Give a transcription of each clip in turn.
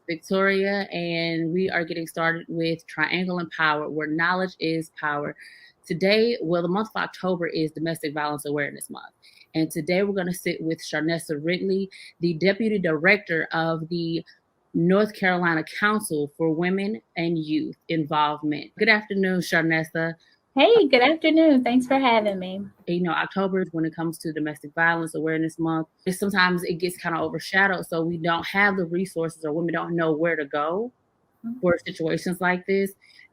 Victoria, and we are getting started with Triangle Empowered, where knowledge is power. Today, well, the month of October is Domestic Violence Awareness Month. And today we're going to sit with Charnessa Ridley, the Deputy Director of the North Carolina Council for Women and Youth Involvement. Good afternoon, Charnessa. Hey, good afternoon. Thanks for having me. October is when it comes to Domestic Violence Awareness Month. Sometimes it gets kind of overshadowed, so we don't have the resources or women don't know where to go for situations like this.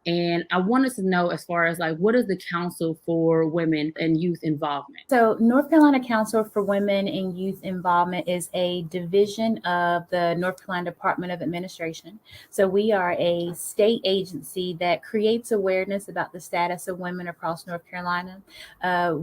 And I wanted to know, as far as like, what is the Council for Women and Youth Involvement? So, North Carolina Council for Women and Youth Involvement is a division of the North Carolina Department of Administration. So, we are a state agency that creates awareness about the status of women across North Carolina.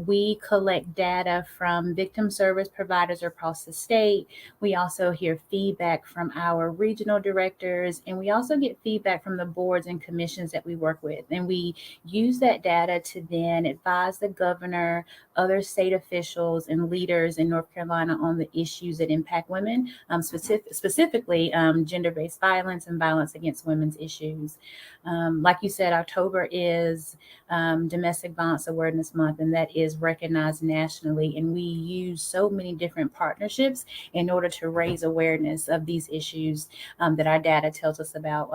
We collect data from victim service providers across the state. We also hear feedback from our regional directors, and we also get feedback from the boards and commissions that we work with. And we use that data to then advise the governor, other state officials, and leaders in North Carolina on the issues that impact women, specifically gender-based violence and violence against women's issues. Like you said, October is Domestic Violence Awareness Month, and that is recognized nationally. And we use so many different partnerships in order to raise awareness of these issues that our data tells us about.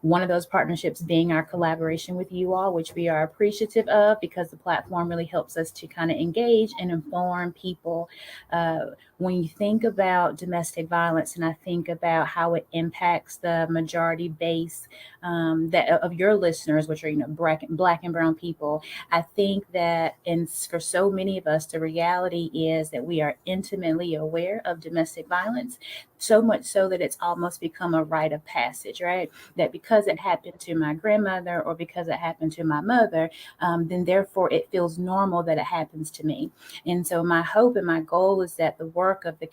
One of those partnerships being our collaboration with you all, which we are appreciative of because the platform really helps us to kind of engage and inform people. When you think about domestic violence, and I think about how it impacts the majority base that of your listeners, which are black and brown people, I think that, and for so many of us, the reality is that we are intimately aware of domestic violence, so much so that it's almost become a rite of passage, right? That because it happened to my grandmother or because it happened to my mother, then therefore it feels normal that it happens to me. And so my hope and my goal is that the work of the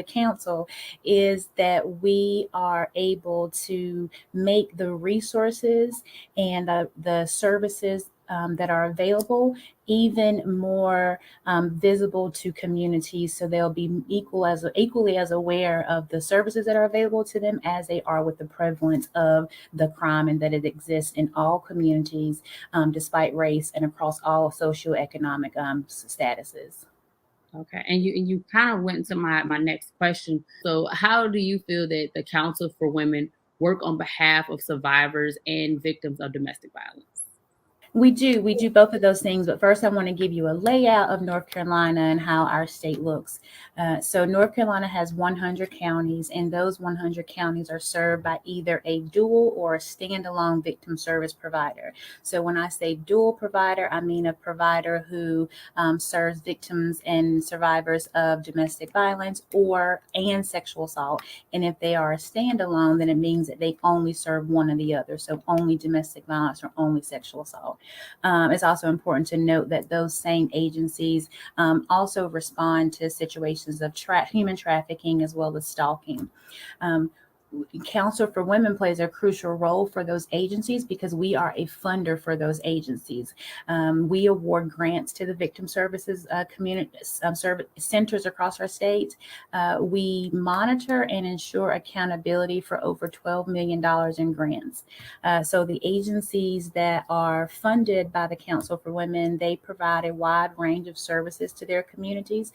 council is that we are able to make the resources and the services that are available even more visible to communities, so they'll be equally as aware of the services that are available to them as they are with the prevalence of the crime, and that it exists in all communities, despite race and across all socioeconomic statuses. Okay, and you kind of went to my next question. So, how do you feel that the Council for Women work on behalf of survivors and victims of domestic violence? We do both of those things. But first, I want to give you a layout of North Carolina and how our state looks. So North Carolina has 100 counties, and those 100 counties are served by either a dual or a standalone victim service provider. So when I say dual provider, I mean a provider who serves victims and survivors of domestic violence and sexual assault. And if they are a standalone, then it means that they only serve one or the other. So only domestic violence or only sexual assault. It's also important to note that those same agencies also respond to situations of human trafficking as well as stalking. Um, Council for Women plays a crucial role for those agencies because we are a funder for those agencies. We award grants to the victim services community service centers across our state. We monitor and ensure accountability for over $12 million in grants. So the agencies that are funded by the Council for Women, they provide a wide range of services to their communities.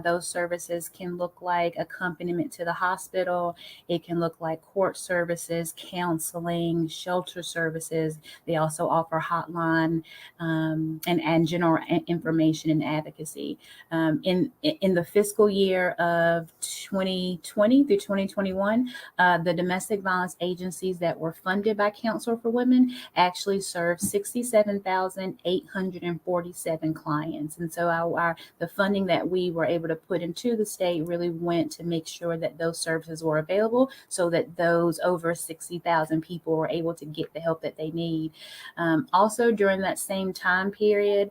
Those services can look like accompaniment to the hospital. It can look like court services, counseling, shelter services. They also offer hotline and general information and advocacy. In the fiscal year of 2020 through 2021, the domestic violence agencies that were funded by Council for Women actually served 67,847 clients. And so the funding that we were able to put into the state really went to make sure that those services were available, so that those over 60,000 people were able to get the help that they need. Also, during that same time period,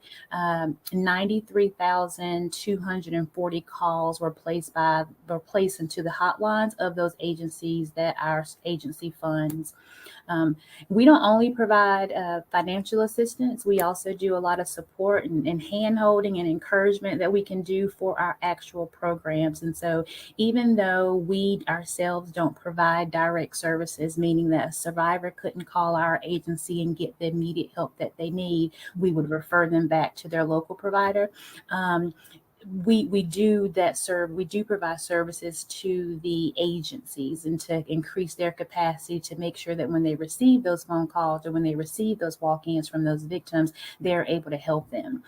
93,240 calls were placed into the hotlines of those agencies that our agency funds. We don't only provide financial assistance, we also do a lot of support and hand holding and encouragement that we can do for our actual programs. And so even though we ourselves don't provide provide direct services, meaning that a survivor couldn't call our agency and get the immediate help that they need. We would refer them back to their local provider. We do provide services to the agencies and to increase their capacity to make sure that when they receive those phone calls or when they receive those walk-ins from those victims, they're able to help them.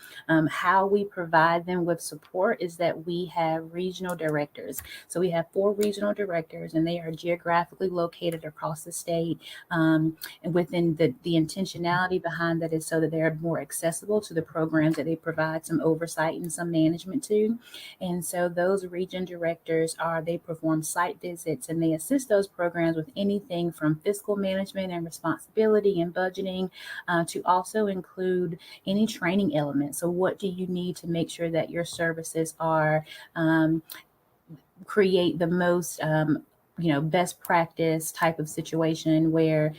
How we provide them with support is that we have regional directors. So we have 4 regional directors, and they are geographically located across the state. And within the intentionality behind that is so that they're more accessible to the programs that they provide some oversight and some management to. And so those region directors they perform site visits, and they assist those programs with anything from fiscal management and responsibility and budgeting to also include any training elements. So what do you need to make sure that your services are create the most best practice type of situation where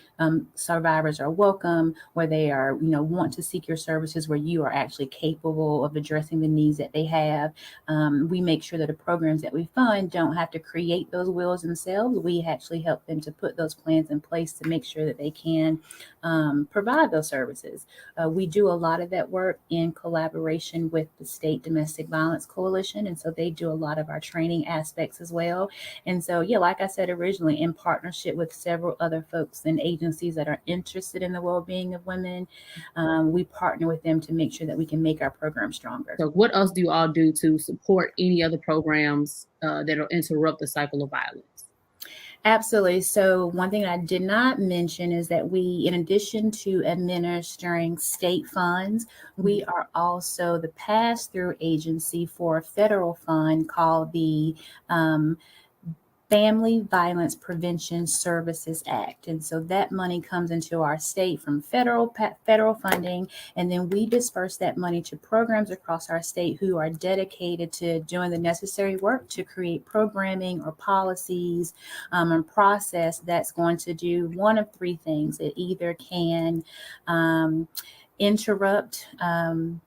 survivors are welcome, where they are, want to seek your services, where you are actually capable of addressing the needs that they have. We make sure that the programs that we fund don't have to create those wheels themselves. We actually help them to put those plans in place to make sure that they can provide those services. We do a lot of that work in collaboration with the State Domestic Violence Coalition, and so they do a lot of our training aspects as well. And so, like I said originally, in partnership with several other folks and agencies that are interested in the well-being of women, we partner with them to make sure that we can make our program stronger. So what else do you all do to support any other programs that'll interrupt the cycle of violence? Absolutely. So one thing I did not mention is that we, in addition to administering state funds, we are also the pass-through agency for a federal fund called the Family Violence Prevention Services Act. And so that money comes into our state from federal funding, and then we disperse that money to programs across our state who are dedicated to doing the necessary work to create programming or policies and process that's going to do one of 3 things. It either can interrupt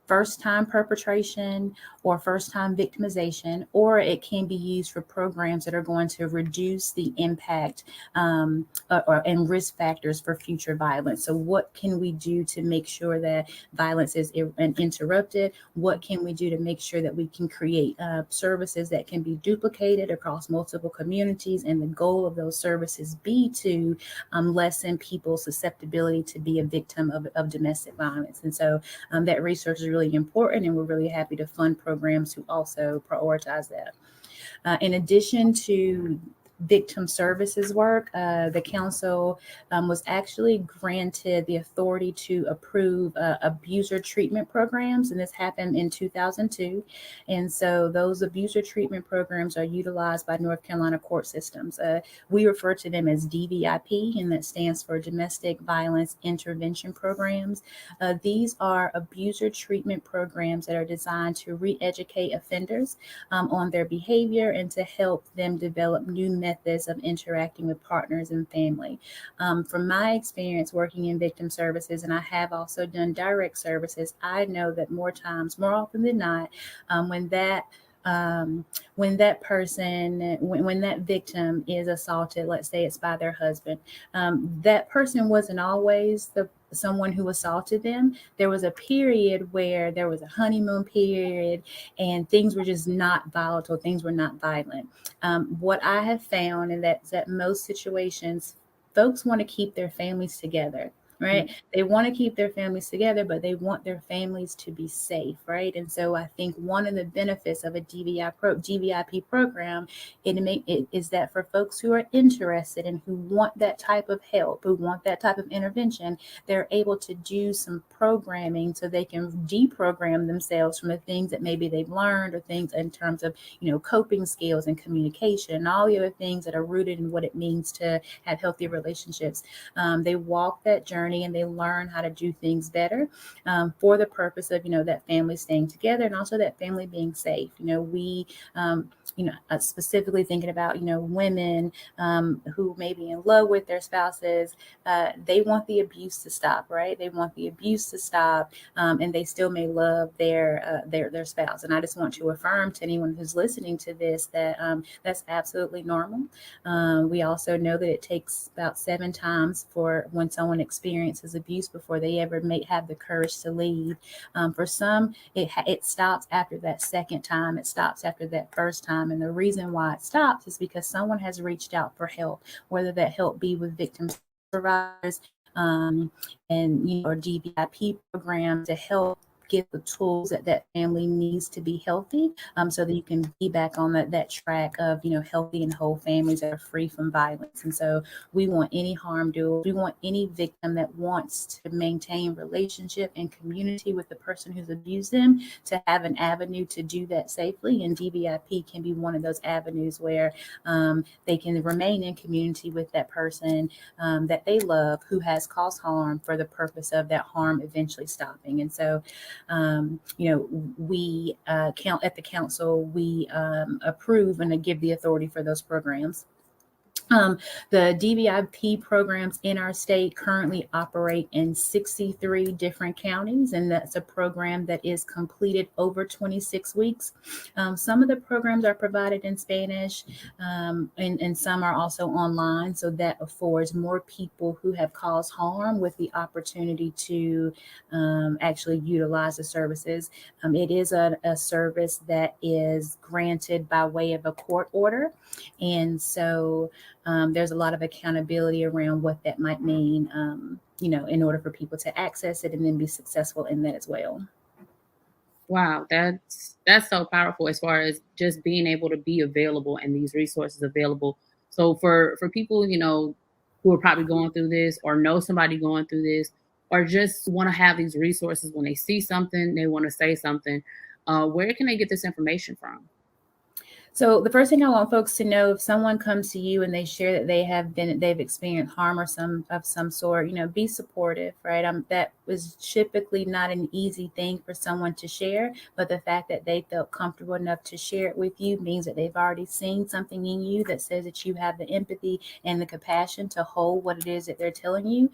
first-time perpetration or first-time victimization, or it can be used for programs that are going to reduce the impact and risk factors for future violence. So what can we do to make sure that violence is interrupted? What can we do to make sure that we can create services that can be duplicated across multiple communities? And the goal of those services be to lessen people's susceptibility to be a victim of domestic violence. And so that research is really important, and we're really happy to fund programs who also prioritize that. In addition to victim services work, the council was actually granted the authority to approve abuser treatment programs, and this happened in 2002. And so those abuser treatment programs are utilized by North Carolina court systems. We refer to them as DVIP, and that stands for Domestic Violence Intervention Programs. These are abuser treatment programs that are designed to re-educate offenders on their behavior and to help them develop new methods of interacting with partners and family. From my experience working in victim services, and I have also done direct services, I know that more often than not, when that victim is assaulted, let's say it's by their husband, that person wasn't always someone who assaulted them. There was a period where there was a honeymoon period and things were just not volatile, things were not violent. What I have found is that most situations, folks want to keep their families together. Right. They want to keep their families together, but they want their families to be safe. Right. And so I think one of the benefits of a DVIP program is that for folks who are interested and who want that type of help, who want that type of intervention, they're able to do some programming so they can deprogram themselves from the things that maybe they've learned, or things in terms of, coping skills and communication and all the other things that are rooted in what it means to have healthy relationships. They walk that journey journey and they learn how to do things better, for the purpose of, that family staying together and also that family being safe. We, specifically thinking about, women who may be in love with their spouses, they want the abuse to stop, right? They want the abuse to stop, and they still may love their spouse. And I just want to affirm to anyone who's listening to this that that's absolutely normal. We also know that it takes about 7 times for when someone experiences abuse before they ever may have the courage to leave. For some, it stops after that second time. It stops after that first time. And the reason why it stops is because someone has reached out for help, whether that help be with victim providers, or DVIP programs to help get the tools that family needs to be healthy, so that you can be back on that track of, healthy and whole families that are free from violence. And so we want any harm doer, we want any victim that wants to maintain relationship and community with the person who's abused them to have an avenue to do that safely. And DVIP can be one of those avenues where they can remain in community with that person that they love who has caused harm, for the purpose of that harm eventually stopping. And so we count at the council, we approve and give the authority for those programs. The DVIP programs in our state currently operate in 63 different counties, and that's a program that is completed over 26 weeks. Some of the programs are provided in Spanish, and some are also online, so that affords more people who have caused harm with the opportunity to actually utilize the services. It is a service that is granted by way of a court order, and so there's a lot of accountability around what that might mean, in order for people to access it and then be successful in that as well. Wow, that's so powerful as far as just being able to be available and these resources available. So for people, who are probably going through this or know somebody going through this or just want to have these resources when they see something, they want to say something, where can they get this information from? So the first thing I want folks to know, if someone comes to you and they share that they've experienced harm or some sort, be supportive, right? That was typically not an easy thing for someone to share, but the fact that they felt comfortable enough to share it with you means that they've already seen something in you that says that you have the empathy and the compassion to hold what it is that they're telling you.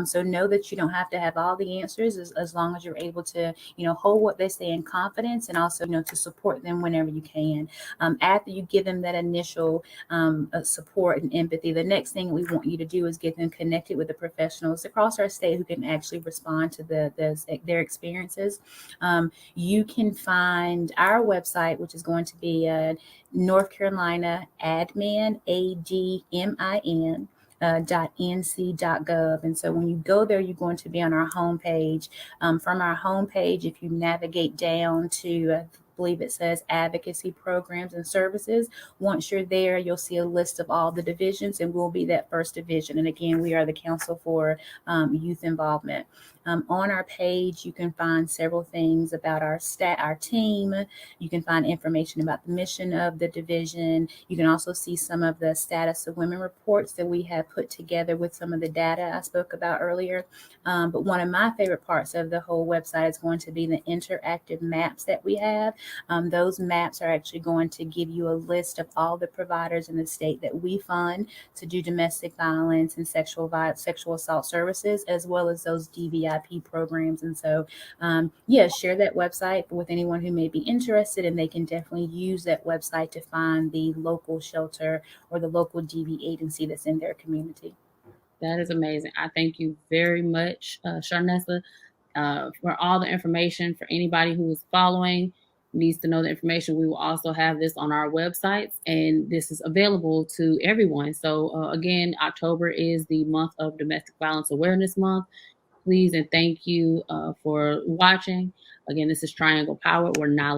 So know that you don't have to have all the answers, as long as you're able to, hold what they say in confidence, and also, to support them whenever you can. After you give them that initial support and empathy, the next thing we want you to do is get them connected with the professionals across our state who can actually respond to their experiences. You can find our website, which is going to be North Carolina admin, ADMIN, .nc.gov. And so when you go there, you're going to be on our homepage. From our homepage, if you navigate down to believe it says advocacy programs and services. Once you're there, you'll see a list of all the divisions, and we'll be that first division. And again, we are the Council for Youth Involvement. On our page, you can find several things about our team. You can find information about the mission of the division. You can also see some of the status of women reports that we have put together with some of the data I spoke about earlier. But one of my favorite parts of the whole website is going to be the interactive maps that we have. Those maps are actually going to give you a list of all the providers in the state that we fund to do domestic violence and sexual assault services, as well as those DVIP programs. And so, share that website with anyone who may be interested, and they can definitely use that website to find the local shelter or the local DV agency that's in their community. That is amazing. I thank you very much, Charnessa, for all the information. For anybody who is following, needs to know the information, we will also have this on our websites, and this is available to everyone. So again, October is the month of Domestic Violence Awareness Month. Please and thank you for watching. Again, this is Triangle Power, where knowledge